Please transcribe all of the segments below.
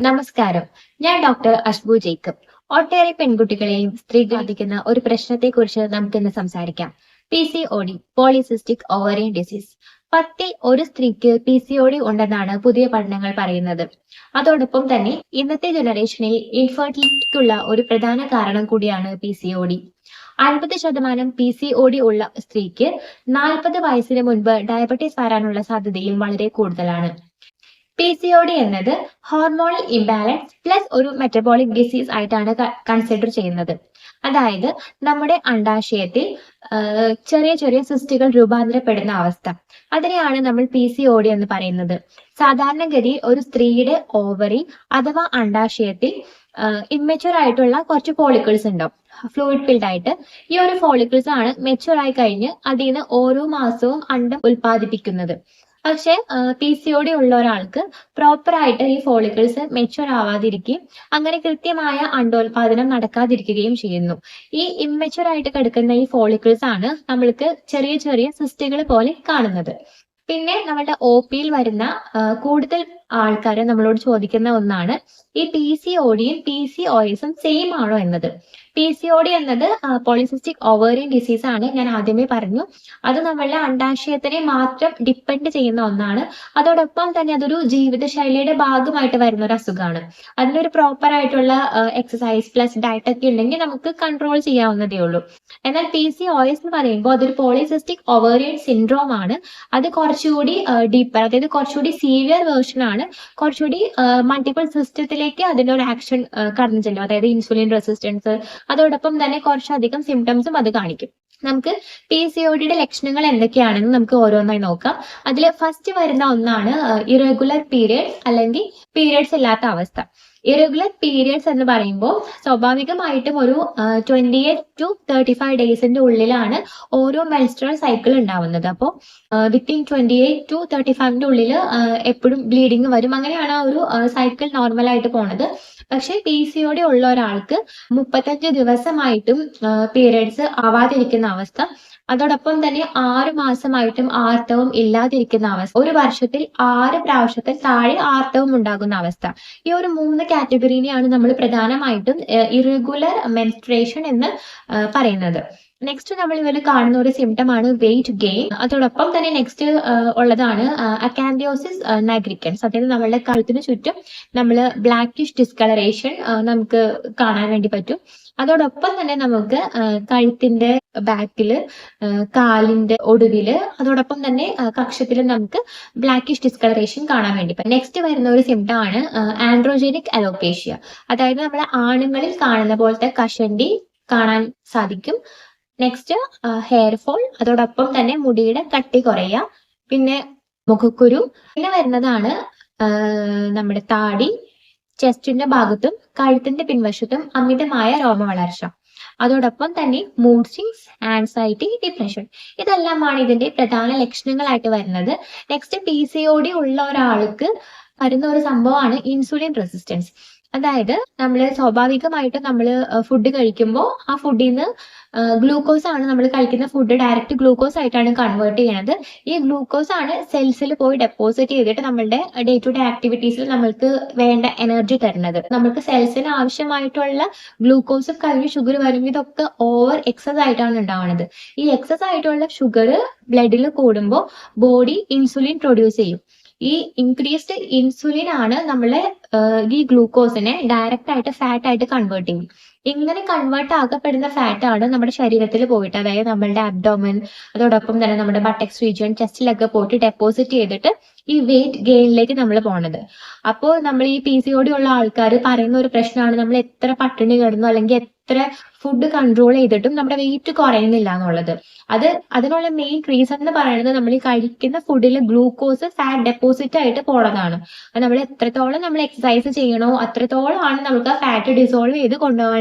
നമസ്കാരം. ഞാൻ doctor അഷ്ബു Jacob. ഒട്ടേറെ പെൺകുട്ടികളെയും സ്ത്രീകൾ ബാധിക്കുന്ന ഒരു പ്രശ്നത്തെക്കുറിച്ച് നമുക്കിന്ന് സംസാരിക്കാം. PCOD, polycystic ovarian disease. 10ൽ ഒരു സ്ത്രീക്ക് PCOD ഉണ്ടെന്നാണ് പുതിയ പഠനങ്ങൾ പറയുന്നത്. അതോടൊപ്പം തന്നെ ഇന്നത്തെ ജനറേഷനിൽ ഇൻഫെർട്ടിലിറ്റിക്കുള്ള ഒരു പ്രധാന കാരണം കൂടിയാണ് PCOD. 50% PCOD ഉള്ള സ്ത്രീക്ക് 40 വയസ്സിന് മുൻപ് ഡയബറ്റീസ് വരാനുള്ള സാധ്യതയും വളരെ കൂടുതലാണ്. PCOD എന്നത് ഹോർമോണൽ ഇംബാലൻസ് പ്ലസ് ഒരു മെറ്റബോളിക് ഡിസീസ് ആയിട്ടാണ് കൺസിഡർ ചെയ്യുന്നത്. അതായത് നമ്മുടെ അണ്ഡാശയത്തിൽ ചെറിയ ചെറിയ സിസ്റ്റുകൾ രൂപാന്തരപ്പെടുന്ന അവസ്ഥ. അതിനെയാണ് നമ്മൾ PCOD എന്ന് പറയുന്നത്. സാധാരണഗതിയിൽ ഒരു സ്ത്രീയുടെ ഓവറി അഥവാ അണ്ഡാശയത്തിൽ ഇമ്മെച്യൂർ ആയിട്ടുള്ള കുറച്ച് ഫോളിക്കിൾസ് ഉണ്ടാവും, ഫ്ലൂയിഡ് ഫിൽഡ് ആയിട്ട്. ഈ ഒരു ഫോളിക്കിൾസ് ആണ് മെച്യൂർ ആയി കഴിഞ്ഞ് അതിൽ നിന്ന് ഓരോ മാസവും അണ്ഡം ഉൽപ്പാദിപ്പിക്കുന്നത്. പക്ഷെ PCOD ഉള്ള ഒരാൾക്ക് പ്രോപ്പർ ആയിട്ട് ഈ ഫോളിക്കിൾസ് മെച്യൂർ ആവാതിരിക്കുകയും അങ്ങനെ കൃത്യമായ അണ്ഡോൽപാദനം നടക്കാതിരിക്കുകയും ചെയ്യുന്നു. ഈ ഇമ്മെച്യൂർ ആയിട്ട് കിടക്കുന്ന ഈ ഫോളിക്കിൾസ് ആണ് നമ്മൾക്ക് ചെറിയ ചെറിയ സിസ്റ്റുകൾ പോലെ കാണുന്നത്. പിന്നെ നമ്മുടെ OPയിൽ വരുന്ന കൂടുതൽ ആൾക്കാരെ നമ്മളോട് ചോദിക്കുന്ന ഒന്നാണ് ഈ PCODയും PCOSും സെയിം ആണോ എന്നത്. PCOD എന്നത് പോളിസിസ്റ്റിക് ഓവേറിയൻ ഡിസീസ് ആണ്, ഞാൻ ആദ്യമേ പറഞ്ഞു. അത് നമ്മളുടെ അണ്ഡാശയത്തിനെ മാത്രം ഡിപ്പെൻഡ് ചെയ്യുന്ന ഒന്നാണ്. അതോടൊപ്പം തന്നെ അതൊരു ജീവിതശൈലിയുടെ ഭാഗമായിട്ട് വരുന്ന ഒരു അസുഖമാണ്. അതിനൊരു പ്രോപ്പർ ആയിട്ടുള്ള എക്സസൈസ് പ്ലസ് ഡയറ്റ് ഒക്കെ ഉണ്ടെങ്കിൽ നമുക്ക് കൺട്രോൾ ചെയ്യാവുന്നതേ ഉള്ളൂ. എന്നാൽ PCOS എന്ന് പറയുമ്പോൾ അതൊരു പോളിസിസ്റ്റിക് ഓവേറിയൻ സിൻഡ്രോം ആണ്. അത് കുറച്ചുകൂടി ഡീപ്പർ, അതായത് കുറച്ചുകൂടി സീവിയർ വേർഷൻ ആണ്. കുറച്ചുകൂടി മൾട്ടിപ്പിൾ സിസ്റ്റത്തിലേക്ക് അതിന്റെ ഒരു ആക്ഷൻ കടന്നു ചെല്ലും. അതായത് ഇൻസുലിൻ റെസിസ്റ്റൻസ്, അതോടൊപ്പം തന്നെ കുറച്ചധികം സിംറ്റംസും അത് കാണിക്കും. നമുക്ക് PCODയുടെ ലക്ഷണങ്ങൾ എന്തൊക്കെയാണെന്ന് നമുക്ക് ഓരോന്നായി നോക്കാം. അതിൽ ഫസ്റ്റ് വരുന്ന ഒന്നാണ് ഇറഗുലർ പീരിയഡ്സ് അല്ലെങ്കിൽ പീരിയഡ്സ് ഇല്ലാത്ത അവസ്ഥ. ഇറഗുലർ പീരിയഡ്സ് എന്ന് പറയുമ്പോൾ സ്വാഭാവികമായിട്ടും ഒരു 28 to 35 ഡേയ്സിന്റെ ഉള്ളിലാണ് ഓരോ മെൻസ്ട്രൽ സൈക്കിൾ ഉണ്ടാവുന്നത്. അപ്പോൾ വിത്തിൻ 28 to 35ന്റെ ഉള്ളിൽ എപ്പോഴും ബ്ലീഡിങ് വരും. അങ്ങനെയാണ് ആ ഒരു സൈക്കിൾ നോർമൽ ആയിട്ട് പോണത്. പക്ഷെ PCOD ഉള്ള ഒരാൾക്ക് 35 ദിവസമായിട്ടും പീരിയഡ്സ് ആവാതിരിക്കുന്ന അവസ്ഥ, അതോടൊപ്പം തന്നെ 6 മാസമായിട്ടും ആർത്തവം ഇല്ലാതിരിക്കുന്ന അവസ്ഥ, ഒരു വർഷത്തിൽ 6 പ്രാവശ്യത്തിൽ താഴെ ആർത്തവം ഉണ്ടാകുന്ന അവസ്ഥ. ഈ ഒരു 3 കാറ്റഗറിനെയാണ് നമ്മൾ പ്രധാനമായിട്ടും ഇറഗുലർ മെൻസ്ട്രേഷൻ എന്ന് പറയുന്നത്. നെക്സ്റ്റ് നമ്മൾ ഇവര് കാണുന്ന ഒരു സിംറ്റം ആണ് വെയിറ്റ് ഗെയിൻ. അതോടൊപ്പം തന്നെ നെക്സ്റ്റ് ഉള്ളതാണ് അക്കാൻഡിയോസിസ് നൈഗ്രിക്കൻസ്. അതായത് നമ്മളുടെ കഴുത്തിന് ചുറ്റും നമ്മൾ ബ്ലാക്കിഷ് ഡിസ്കളറേഷൻ നമുക്ക് കാണാൻ വേണ്ടി പറ്റും. അതോടൊപ്പം തന്നെ നമുക്ക് കഴുത്തിന്റെ ബാക്കില്, കാലിന്റെ ഒടുവില്, അതോടൊപ്പം തന്നെ കക്ഷത്തില് നമുക്ക് ബ്ലാക്കിഷ് ഡിസ്കളറേഷൻ കാണാൻ വേണ്ടി പറ്റും. നെക്സ്റ്റ് വരുന്ന ഒരു സിംറ്റം ആണ് ആൻഡ്രോജനിക് അലോപേഷ്യ. അതായത് നമ്മുടെ ആണുങ്ങളിൽ കാണുന്ന പോലത്തെ കഷണ്ടി കാണാൻ സാധിക്കും. നെക്സ്റ്റ് ഹെയർ ഫോൾ, അതോടൊപ്പം തന്നെ മുടിയുടെ കട്ടി കുറയുക, പിന്നെ മുഖക്കുരു. പിന്നെ വരുന്നതാണ് നമ്മുടെ താടി, ചെസ്റ്റിന്റെ ഭാഗത്തും കഴുത്തിന്റെ പിൻവശത്തും അമിതമായ രോമവളർച്ച. അതോടൊപ്പം തന്നെ മൂഡ് സ്വിങ്സ്, ആൻസൈറ്റി, ഡിപ്രഷൻ. ഇതെല്ലാമാണ് ഇതിന്റെ പ്രധാന ലക്ഷണങ്ങളായിട്ട് വരുന്നത്. നെക്സ്റ്റ് PCOD ഉള്ള ഒരാൾക്ക് വരുന്ന ഒരു സംഭവമാണ് ഇൻസുലിൻ റെസിസ്റ്റൻസ്. അതായത് നമ്മൾ സ്വാഭാവികമായിട്ടും നമ്മൾ ഫുഡ് കഴിക്കുമ്പോൾ ആ ഫുഡിൽ നിന്ന് ഗ്ലൂക്കോസ് ആണ്, നമ്മൾ കഴിക്കുന്ന ഫുഡ് ഡയറക്റ്റ് ഗ്ലൂക്കോസ് ആയിട്ടാണ് കൺവേർട്ട് ചെയ്യുന്നത്. ഈ ഗ്ലൂക്കോസ് ആണ് സെൽസിൽ പോയി ഡെപ്പോസിറ്റ് ചെയ്തിട്ട് നമ്മളുടെ ഡേ ടു ഡേ ആക്ടിവിറ്റീസിൽ നമ്മൾക്ക് വേണ്ട എനർജി തരുന്നത്. നമുക്ക് സെൽസിന് ആവശ്യമായിട്ടുള്ള ഗ്ലൂക്കോസും കഴിഞ്ഞ് ഷുഗർ വരുമ്പോൾ ഇതൊക്കെ ഓവർ എക്സസ് ആയിട്ടാണ് ഉണ്ടാവുന്നത്. ഈ എക്സസ് ആയിട്ടുള്ള ഷുഗർ ബ്ലഡിൽ കൂടുമ്പോൾ ബോഡി ഇൻസുലിൻ പ്രൊഡ്യൂസ് ചെയ്യും. ഈ ഇൻക്രീസ്ഡ് ഇൻസുലിൻ ആണ് നമ്മളെ ഈ ഗ്ലൂക്കോസിനെ ഡയറക്റ്റ് ആയിട്ട് ഫാറ്റ് ആയിട്ട് കൺവേർട്ട് ചെയ്യും. ഇങ്ങനെ കൺവേർട്ട് ആക്കപ്പെടുന്ന ഫാറ്റ് ആണ് നമ്മുടെ ശരീരത്തിൽ പോയിട്ട്, അതായത് നമ്മളുടെ അബ്ഡോമൻ, അതോടൊപ്പം തന്നെ നമ്മുടെ ബട്ടക്സ് റീജിയൻ, ചെസ്റ്റിലൊക്കെ പോയിട്ട് ഡെപ്പോസിറ്റ് ചെയ്തിട്ട് ഈ വെയിറ്റ് ഗെയിനിലേക്ക് നമ്മൾ പോണത്. അപ്പോൾ നമ്മൾ ഈ PCOD ഉള്ള ആൾക്കാർ പറയുന്ന ഒരു പ്രശ്നമാണ്, നമ്മൾ എത്ര പട്ടിണി കിടന്നു അല്ലെങ്കിൽ എത്ര ഫുഡ് കൺട്രോൾ ചെയ്തിട്ടും നമ്മുടെ വെയിറ്റ് കുറയുന്നില്ല എന്നുള്ളത്. അതിനുള്ള മെയിൻ റീസൺ എന്ന് പറയുന്നത് നമ്മൾ ഈ കഴിക്കുന്ന ഫുഡിൽ ഗ്ലൂക്കോസ് ഫാറ്റ് ഡെപ്പോസിറ്റ് ആയിട്ട് പോണതാണ്. അത് നമ്മൾ എത്രത്തോളം നമ്മൾ എക്സസൈസ് ചെയ്യണോ അത്രത്തോളമാണ് നമുക്ക് ആ ഫാറ്റ് ഡിസോൾവ് ചെയ്ത്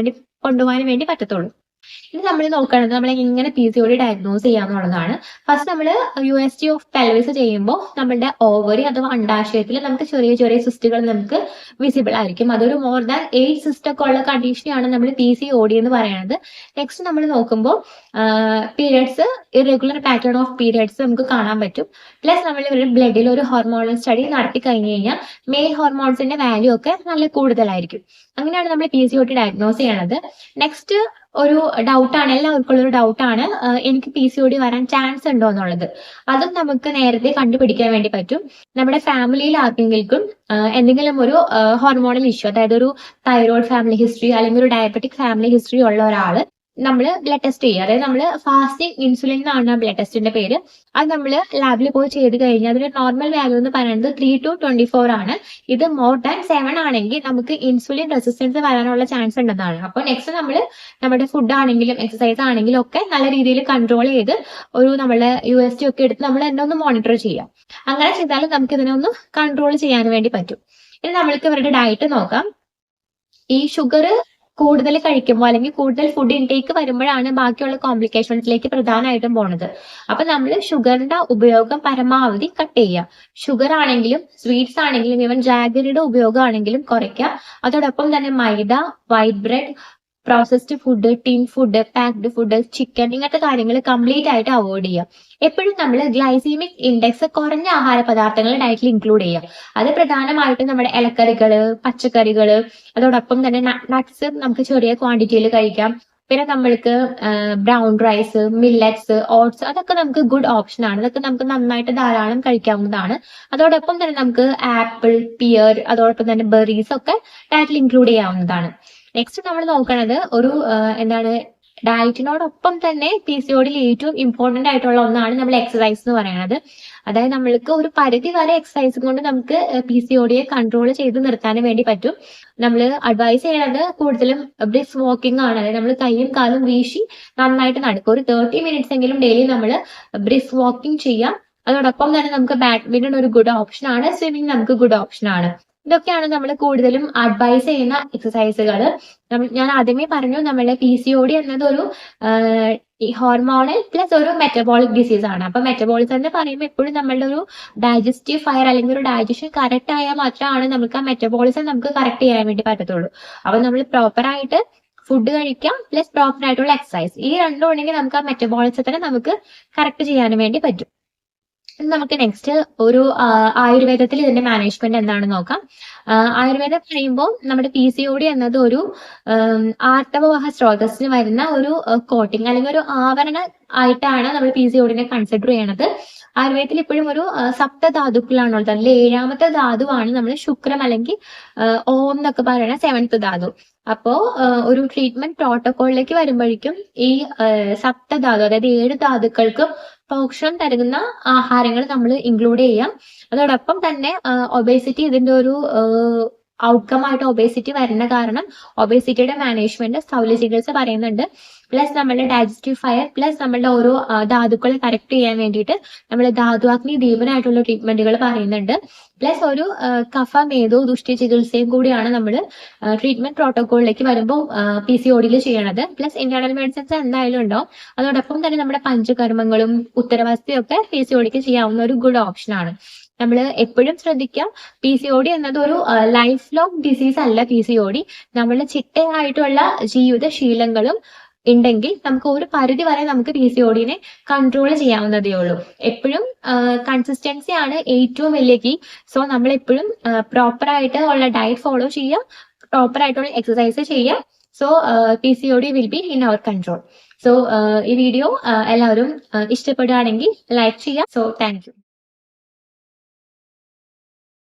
കൊണ്ടുപോകാൻ വേണ്ടി പറ്റത്തുള്ളൂ. ഇനി നമ്മൾ നോക്കുന്നത് നമ്മൾ എങ്ങനെ PCOD ഡയഗ്നോസ് ചെയ്യാന്നുള്ളതാണ്. ഫസ്റ്റ് നമ്മൾ USG ഓഫ് പെൽവിസ് ചെയ്യുമ്പോൾ നമ്മുടെ ഓവറി അഥവാ അണ്ഡാശയത്തിൽ നമുക്ക് ചെറിയ ചെറിയ സിസ്റ്റുകൾ നമുക്ക് വിസിബിൾ ആയിരിക്കും. അതൊരു മോർ ദാൻ 8 സിസ്റ്റ് ഒക്കെ ഉള്ള കണ്ടീഷനെയാണ് നമ്മൾ PCOD എന്ന് പറയുന്നത്. നെക്സ്റ്റ് നമ്മൾ നോക്കുമ്പോൾ periods irregular pattern of periods നമുക്ക് കാണാൻ പറ്റും. പ്ലസ് നമ്മൾ ഇവരുടെ ബ്ലഡിൽ ഒരു ഹോർമോണൽ സ്റ്റഡി നടത്തി കഴിഞ്ഞ് കഴിഞ്ഞാൽ മെയിൽ ഹോർമോൺസിന്റെ വാല്യൂ ഒക്കെ നല്ല കൂടുതലായിരിക്കും. അങ്ങനെയാണ് നമ്മൾ PCOD ഡയഗ്നോസ് ചെയ്യണത്. നെക്സ്റ്റ് ഒരു ഡൗട്ടാണ്, എല്ലാവർക്കും ഉള്ളൊരു ഡൗട്ടാണ് എനിക്ക് PCOD വരാൻ ചാൻസ് ഉണ്ടോ എന്നുള്ളത്. അതും നമുക്ക് നേരത്തെ കണ്ടുപിടിക്കാൻ വേണ്ടി പറ്റും. നമ്മുടെ ഫാമിലിയിൽ ആർക്കെങ്കിലും എന്തെങ്കിലും ഒരു ഹോർമോണൽ ഇഷ്യൂ, അതായത് ഒരു തൈറോയ്ഡ് ഫാമിലി ഹിസ്റ്ററി അല്ലെങ്കിൽ ഒരു ഡയബറ്റിക് ഫാമിലി ഹിസ്റ്ററി ഉള്ള ഒരാൾ നമ്മൾ ബ്ലഡ് ടെസ്റ്റ് ചെയ്യുക. അതായത് നമ്മൾ ഫാസ്റ്റിംഗ് ഇൻസുലിൻ എന്നാണ് ആ ബ്ലഡ് ടെസ്റ്റിന്റെ പേര്. അത് നമ്മൾ ലാബിൽ പോയി ചെയ്ത് കഴിഞ്ഞാൽ അതിന്റെ നോർമൽ വാല്യൂ എന്ന് പറയുന്നത് 3 to 24 ആണ്. ഇത് മോർ ദാൻ 7 ആണെങ്കിൽ നമുക്ക് ഇൻസുലിൻ റെസിസ്റ്റൻസ് വരാനുള്ള ചാൻസ് ഉണ്ടെന്നാണ്. അപ്പോൾ നെക്സ്റ്റ് നമ്മൾ നമ്മുടെ ഫുഡ് ആണെങ്കിലും എക്സസൈസ് ആണെങ്കിലും ഒക്കെ നല്ല രീതിയിൽ കൺട്രോൾ ചെയ്ത് ഒരു നമ്മളെ USG ഒക്കെ എടുത്ത് നമ്മൾ എന്നെ ഒന്ന് മോണിറ്റർ ചെയ്യാം. അങ്ങനെ ചെയ്താലും നമുക്ക് ഇതിനെ ഒന്ന് കൺട്രോൾ ചെയ്യാൻ വേണ്ടി പറ്റും. ഇനി നമ്മൾക്ക് ഇവരുടെ ഡയറ്റ് നോക്കാം. ഈ ഷുഗർ കൂടുതൽ കഴിക്കുമ്പോൾ അല്ലെങ്കിൽ കൂടുതൽ ഫുഡ് ഇൻടേക്ക് വരുമ്പോഴാണ് ബാക്കിയുള്ള കോംപ്ലിക്കേഷൻസിലേക്ക് പ്രധാനമായിട്ടും പോണത്. അപ്പൊ നമ്മൾ ഷുഗറിന്റെ ഉപയോഗം പരമാവധി കട്ട് ചെയ്യുക. ഷുഗർ ആണെങ്കിലും സ്വീറ്റ്സ് ആണെങ്കിലും ഈവൻ ജാഗറിയുടെ ഉപയോഗം ആണെങ്കിലും കുറയ്ക്കുക. അതോടൊപ്പം തന്നെ മൈദ, white bread, processed food, tin food, packed food, chicken, ഇങ്ങനത്തെ കാര്യങ്ങൾ കംപ്ലീറ്റ് ആയിട്ട് അവോയ്ഡ് ചെയ്യുക. എപ്പോഴും നമ്മൾ ഗ്ലൈസീമിക് ഇൻഡെക്സ് കുറഞ്ഞ ആഹാര പദാർത്ഥങ്ങൾ ഡയറ്റിൽ ഇൻക്ലൂഡ് ചെയ്യുക. അത് പ്രധാനമായിട്ടും നമ്മുടെ ഇലക്കറികള്, പച്ചക്കറികള്, അതോടൊപ്പം തന്നെ നട്ട്സ് നമുക്ക് ചെറിയ ക്വാണ്ടിറ്റിയിൽ കഴിക്കാം. പിന്നെ നമ്മൾക്ക് ബ്രൗൺ റൈസ്, മില്ലറ്റ്സ്, ഓട്സ്, അതൊക്കെ നമുക്ക് ഗുഡ് ഓപ്ഷൻ ആണ്. അതൊക്കെ നമുക്ക് നന്നായിട്ട് ധാരാളം കഴിക്കാവുന്നതാണ്. അതോടൊപ്പം തന്നെ നമുക്ക് ആപ്പിൾ, പിയർ, അതോടൊപ്പം തന്നെ ബെറീസ് ഒക്കെ ഡയറ്റിൽ ഇൻക്ലൂഡ് ചെയ്യാവുന്നതാണ്. നെക്സ്റ്റ് നമ്മൾ നോക്കുന്നത് ഒരു എന്താണ് ഡയറ്റിനോടൊപ്പം തന്നെ PCOD ഏറ്റവും ഇമ്പോർട്ടന്റ് ആയിട്ടുള്ള ഒന്നാണ് നമ്മൾ എക്സസൈസ് എന്ന് പറയുന്നത്. അതായത് നമ്മൾക്ക് ഒരു പരിധി വരെ എക്സസൈസ് കൊണ്ട് നമുക്ക് PCODയെ കൺട്രോൾ ചെയ്ത് നിർത്താൻ വേണ്ടി പറ്റും. നമ്മൾ അഡ്വൈസ് ചെയ്യുന്നത് കൂടുതലും ബ്രിസ്ക് വാക്കിംഗ് ആണ്. അതായത് നമ്മൾ കൈയും കാലും വീശി നന്നായിട്ട് നടക്കും. ഒരു 30 മിനിറ്റ്സ് എങ്കിലും ഡെയിലി നമ്മൾ ബ്രിസ്ക് വാക്കിംഗ് ചെയ്യാം. അതോടൊപ്പം തന്നെ നമുക്ക് ബാഡ്മിന്റൺ ഒരു ഗുഡ് ഓപ്ഷൻ ആണ്, സ്വിമ്മിങ് നമുക്ക് ഗുഡ് ഓപ്ഷൻ ആണ്. ഇതൊക്കെയാണ് നമ്മൾ കൂടുതലും അഡ്വൈസ് ചെയ്യുന്ന എക്സസൈസുകൾ. ഞാൻ ആദ്യമേ പറഞ്ഞു, നമ്മളെ PCOD എന്നത് ഒരു ഹോർമോണൽ പ്ലസ് ഒരു മെറ്റബോളിക് ഡിസീസ് ആണ്. അപ്പൊ മെറ്റബോളിസം എന്ന് പറയുമ്പോൾ എപ്പോഴും നമ്മളുടെ ഒരു ഡൈജസ്റ്റീവ് ഫയർ അല്ലെങ്കിൽ ഒരു ഡൈജഷൻ കറക്റ്റ് ആയാൽ മാത്രമാണ് നമുക്ക് ആ മെറ്റബോളിസം നമുക്ക് കറക്റ്റ് ചെയ്യാൻ വേണ്ടി പറ്റത്തുള്ളൂ. അപ്പൊ നമ്മൾ പ്രോപ്പർ ആയിട്ട് ഫുഡ് കഴിക്കാം പ്ലസ് പ്രോപ്പർ ആയിട്ടുള്ള എക്സസൈസ്, ഈ രണ്ടും ഉണ്ടെങ്കിൽ നമുക്ക് ആ മെറ്റബോളിസത്തിനെ നമുക്ക് കറക്റ്റ് ചെയ്യാൻ വേണ്ടി പറ്റും. നമുക്ക് നെക്സ്റ്റ് ഒരു ആയുർവേദത്തിൽ ഇതിന്റെ മാനേജ്മെന്റ് എന്താണെന്ന് നോക്കാം. ആയുർവേദം പറയുമ്പോൾ നമ്മുടെ PCOD എന്നത് ഒരു ആർത്തവവാഹ സ്രോതസ്സിന് വരുന്ന ഒരു കോട്ടിങ് അല്ലെങ്കിൽ ഒരു ആവരണ ആയിട്ടാണ് നമ്മൾ PCODനെ കൺസിഡർ ചെയ്യണത്. ആയുർവേദത്തിൽ ഇപ്പോഴും ഒരു സപ്തധാതുക്കളാണുള്ളത്. അതിൽ 7ാമത്തെ ധാതുവാണ് നമ്മൾ ശുക്രം അല്ലെങ്കിൽ ഓം എന്നൊക്കെ പറയുന്ന 7th ധാതു. അപ്പോ ഒരു ട്രീറ്റ്മെന്റ് പ്രോട്ടോകോളിലേക്ക് വരുമ്പോഴേക്കും ഈ സപ്തധാതു അതായത് 7 ധാതുക്കൾക്കും പോഷണം തരുന്ന ആഹാരങ്ങൾ നമ്മൾ ഇൻക്ലൂഡ് ചെയ്യാം. അതോടൊപ്പം തന്നെ ഒബേസിറ്റി ഇതിന്റെ ഒരു ഔട്ട്കം ആയിട്ട് ഒബേസിറ്റി വരുന്ന കാരണം ഒബേസിറ്റിയുടെ മാനേജ്മെന്റ് സ്ഥൗല്യ ചികിത്സ പറയുന്നുണ്ട്. പ്ലസ് നമ്മളുടെ ഡൈജസ്റ്റീവ് ഫയർ പ്ലസ് നമ്മളുടെ ഓരോ ധാതുക്കളെ കറക്റ്റ് ചെയ്യാൻ വേണ്ടിയിട്ട് നമ്മൾ ധാതുവാഗ്നി ദീപനായിട്ടുള്ള ട്രീറ്റ്മെന്റുകൾ പറയുന്നുണ്ട്. പ്ലസ് ഒരു കഫ മേധോ ദുഷ്ടി ചികിത്സയും കൂടിയാണ് നമ്മൾ ട്രീറ്റ്മെന്റ് പ്രോട്ടോകോളിലേക്ക് വരുമ്പോൾ PCODയിൽ ചെയ്യണത്. പ്ലസ് ഇന്റേണൽ മെഡിസിൻസ് എന്തായാലും ഉണ്ടാവും. അതോടൊപ്പം തന്നെ നമ്മുടെ പഞ്ചകർമ്മങ്ങളും ഉത്തരവാദിത്തവും ഒക്കെ PCODക്ക് ചെയ്യാവുന്ന ഒരു ഗുഡ് ഓപ്ഷൻ ആണ്. നമ്മൾ എപ്പോഴും ശ്രദ്ധിക്കുക, PCOD എന്നത് ഒരു ലൈഫ് ലോങ് ഡിസീസ് അല്ല. PCOD നമ്മളുടെ ചിട്ടയായിട്ടുള്ള ജീവിതശീലങ്ങളും ഉണ്ടെങ്കിൽ നമുക്ക് ഒരു പരിധി വരെ നമുക്ക് PCODനെ കൺട്രോൾ ചെയ്യാവുന്നതേ ഉള്ളൂ. എപ്പോഴും കൺസിസ്റ്റൻസി ആണ് ഏറ്റവും വലിയ കീ. സോ നമ്മൾ എപ്പോഴും പ്രോപ്പർ ആയിട്ട് ഉള്ള ഡയറ്റ് ഫോളോ ചെയ്യുക, പ്രോപ്പർ ആയിട്ടുള്ള എക്സസൈസ് ചെയ്യുക. So PCOD will be in our control. So ഈ വീഡിയോ എല്ലാവരും ഇഷ്ടപ്പെടുകയാണെങ്കിൽ ലൈക്ക് ചെയ്യുക. So thank U.